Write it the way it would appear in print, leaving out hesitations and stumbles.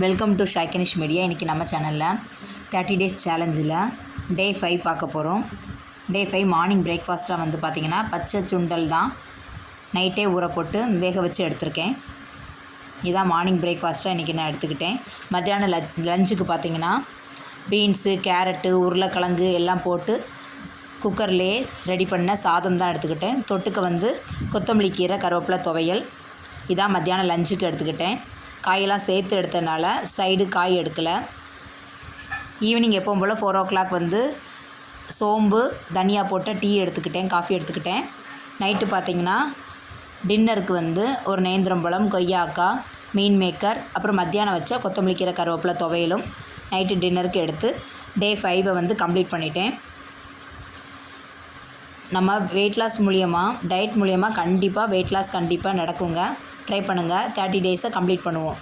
Welcome to ஷைக்கனிஷ் media. இன்றைக்கி நம்ம சேனலில் 30 டேஸ் சேலஞ்சில் டே 5 பார்க்க போகிறோம். டே 5 மார்னிங் பிரேக்ஃபாஸ்ட்டாக வந்து பார்த்திங்கன்னா பச்சை சுண்டல் தான் நைட்டே ஊற போட்டு வேக வச்சு எடுத்திருக்கேன். இதான் மார்னிங் பிரேக்ஃபாஸ்ட்டாக இன்றைக்கி நான் எடுத்துக்கிட்டேன். மத்தியானம் லஞ்சுக்கு பார்த்திங்கன்னா பீன்ஸு, கேரட்டு, உருளைக்கிழங்கு எல்லாம் போட்டு குக்கர்லேயே ரெடி பண்ண சாதம் தான் எடுத்துக்கிட்டேன். தொட்டுக்க வந்து கொத்தமல்லி கீரை, கருவேப்பிலை, துவையல். இதான் மத்தியானம் லஞ்சுக்கு எடுத்துக்கிட்டேன். காயெல்லாம் சேர்த்து எடுத்தனால சைடு காய் எடுக்கலை. ஈவினிங் எப்பவும் போல் 4 o'clock வந்து சோம்பு, தனியா போட்ட டீ எடுத்துக்கிட்டேன், காஃபி எடுத்துக்கிட்டேன். நைட்டு பார்த்திங்கன்னா டின்னருக்கு வந்து ஒரு நேந்திரம்பழம், கொய்யாக்காய், மீன் மேக்கர், அப்புறம் மத்தியானம் வச்ச கொத்தமல்லி கீரை, கருவேப்பிலை, துவையலும் நைட்டு டின்னருக்கு எடுத்து டே 5 வந்து கம்ப்ளீட் பண்ணிட்டேன். நம்ம வெயிட் லாஸ் மூலியமாக, டயட் மூலியமாக கண்டிப்பாக வெயிட் லாஸ் கண்டிப்பாக நடக்குங்க. ட்ரை பண்ணுங்கள். 30 டேஸை கம்ப்ளீட் பண்ணுவோம்.